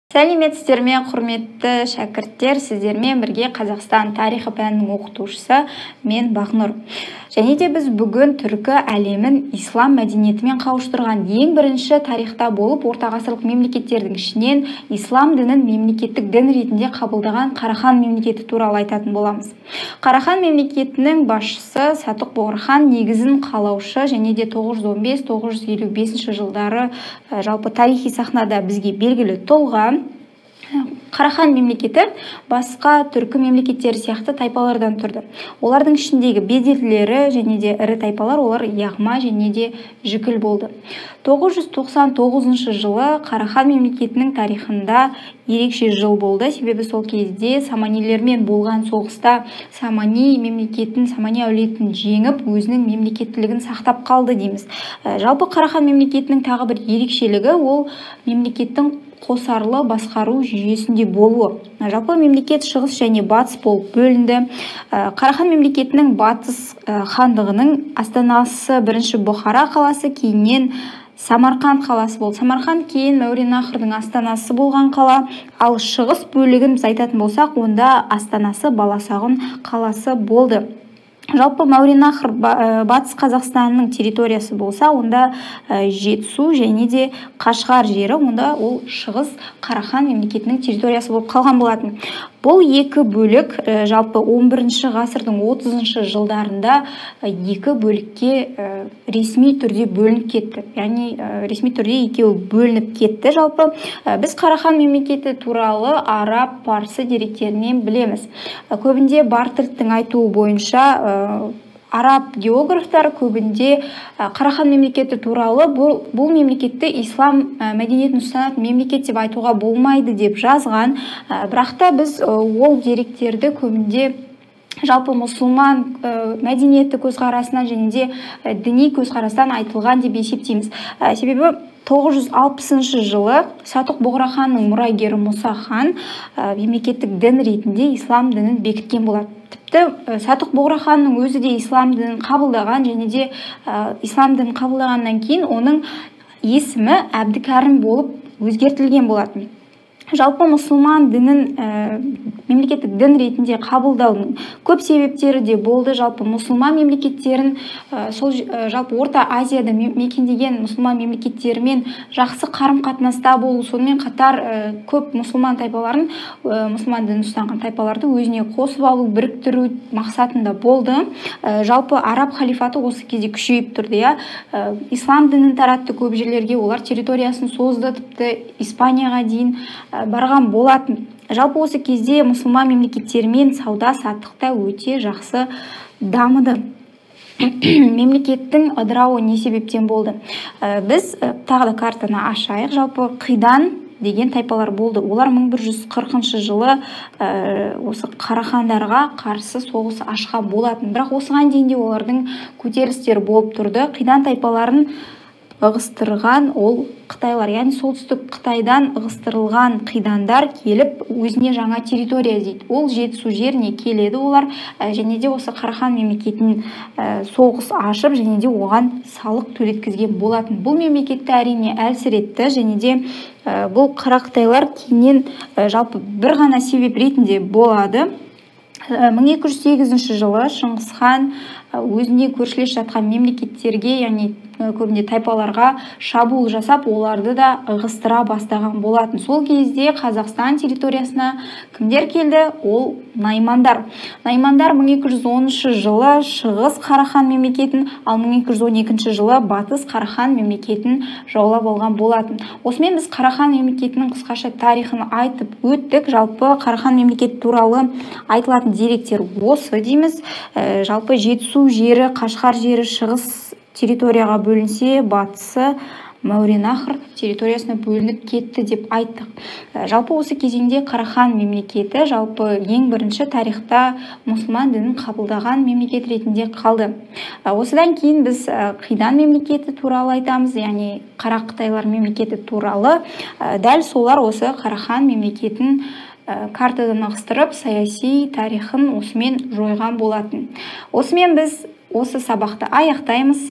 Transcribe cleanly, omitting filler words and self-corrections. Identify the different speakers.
Speaker 1: Сәлеметсіздер ме, құрметті шәкірттер, сіздермен бірге Қазақстан тарихы пәнінің оқытушысы мен Бақнұр. Және де біз бүгін түркі әлемін ислам мәдениетімен қауыштырған ең бірінші тарихта болып ортағасырлық мемлекеттердің ішінен ислам дінін мемлекеттік дін ретінде қабылдаған Қарахан мемлекеті туралы айтатын боламыз. Қарахан мемлекетінің басшысы Сатуқ Бұғырхан негізін қалаушы және де 915-955 жылдары жалпы тарихи сахнада бізге белгілі тұлға. Қарахан мемлекеті басқа түркі мемлекеттері сияқты тайпалардан тұрды. Олардың ішіндегі беделділері және де ірі тайпалар олар яғма және де жікіл болды. 999 жылы Қарахан мемлекетінің тарихында ерекше жыл болды. Себебі сол кезде саманилермен болған соғыста Самани мемлекетін, Самани әулетін жеңіп, өзінің мемлекеттілігін сақтап қалды дейміз. Жалпы Қарахан мемлекетінің тағы бір ерекшелігі ол мемлекеттің қосарлы басқару жүйесінде болуы. Жалпы мемлекет шығыс және батыс болып бөлінді. Қарахан мемлекетінің батыс хандығының астанасы бірінші Бұхара қаласы, кейіннен Самарқанд қаласы болды. Самарқанд кейін Мауреннахрдың астанасы болған қала, ал шығыс бөлігін біз айтатын болсақ, онда астанасы Баласағұн қаласы болды. Жалпы Мауреннахр батыс Қазақстанның территориясы болса, онда Жетісу және де Қашғар жері, онда ол шығыс Қарахан мемлекетінің территориясы болып қалған болатын. Бұл екі бөлік жалпы 11 ғасырдың 30 жылдарында екі бөлікке ресми түрде бөлініп кетті. Яғни ресми түрде екеуі бөлініп кетті. Жалпы біз Қарахан мемлекеті туралы араб, парсы деректерінен білеміз. Көбінде Бартольдтың айтуы бойынша араб географтар көбінде Қарахан мемлекеті туралы бұл мемлекетті ислам мәдениетін ұстанатын мемлекет деп айтуға болмайды деп жазған. Бірақ та біз ол деректерді көбінде жалпы мұсылман мәдениеті көзқарасынан және де діни көзқарастан айтылған деп есептейміз. Себебі 960 жылы Сатуқ Бұғырханның мұрагері Мұса хан мемлекеттік дін ретінде ислам дінін бекіткен болады. Тіпті Сатуқ Бұғырханның өзі де ислам дінін қабылдаған және де ислам дінін қабылдағаннан кейін оның есімі Әбдікәрім болып өзгертілген болатын. Жалпы мұсылман дінін мемлекеттік дін ретінде қабылдаудың көп себептері де болды. Жалпы мұсылман мемлекеттерін сол жалпы Орта Азияда мекендеген мұсылман мемлекеттерімен жақсы қарым-қатынаста болу, сонымен қатар көп мұсылман тайпаларын, мұсылман дінін ұстанған тайпаларды өзіне қосып алу, біріктіру мақсатында болды. Жалпы араб халифаты осы кезде күшейіп тұрды. Ислам дінін таратты көп жерлерге, олар территориясын созды, тіпті Испанияға дейін барған болатын. Жалпы осы кезде мұсылман мемлекеттерімен сауда-саттықта өте жақсы дамыды. Мемлекеттің ыдырауы не себептен болды? Біз тағы да картаны ашайық. Жалпы Қидан деген тайпалар болды. Олар 1140 жылы осы Қарахандарға қарсы соғыс ашқан болатын. Бірақ осыған дейін де олардың көтерілістері болып тұрды. Қидан тайпаларын ығыстырған ол Қытайлар, яғни солтүстік Қытайдан ығыстырылған қидандар келіп өзіне жаңа территория іздейді. Ол Жетісу жеріне келеді олар және де осы Қарахан мемлекетін соғыс ашып және де оған салық төлеткізген болатын. Бұл мемлекетті әрине әлсіретті және де бұл Қарақытайлар кейіннен жалпы бір ғана себеп ретінде болады. 1208 жылы Шыңғыс хан өзіне көршілес жатқан мемлекеттерге, яғни көбінде тайпаларға шабуыл жасап, оларды да ығыстыра бастаған болатын. Сол кезде Қазақстан территориясына кімдер келді? Ол наймандар. Наймандар 1210 жылы шығыс Қарахан мемлекетін, ал 1212 жылы батыс Қарахан мемлекетін жаулап алған болатын. Осымен біз Қарахан мемлекетінің қысқаша тарихын айтып өттік. Жалпы Қарахан мемлекеті туралы айтылатын деректер осы дейміз. Жалпы Жетісу жері, Қашғар жері шығыс территорияға бөлінсе, батысы Мауреннахр территориясына бөлініп кетті деп айттық. Жалпы осы кезеңде Қарахан мемлекеті жалпы ең бірінші тарихта мұсылман дінін қабылдаған мемлекет ретінде қалды. Осыдан кейін біз Қидан мемлекеті туралы айтамыз, яғни Қарақытайлар мемлекеті туралы. Дәл солар осы Қарахан мемлекетін картадан ығыстырып, саяси тарихын осымен жойған болатын. Осымен біз осы сабақты аяқтаймыз.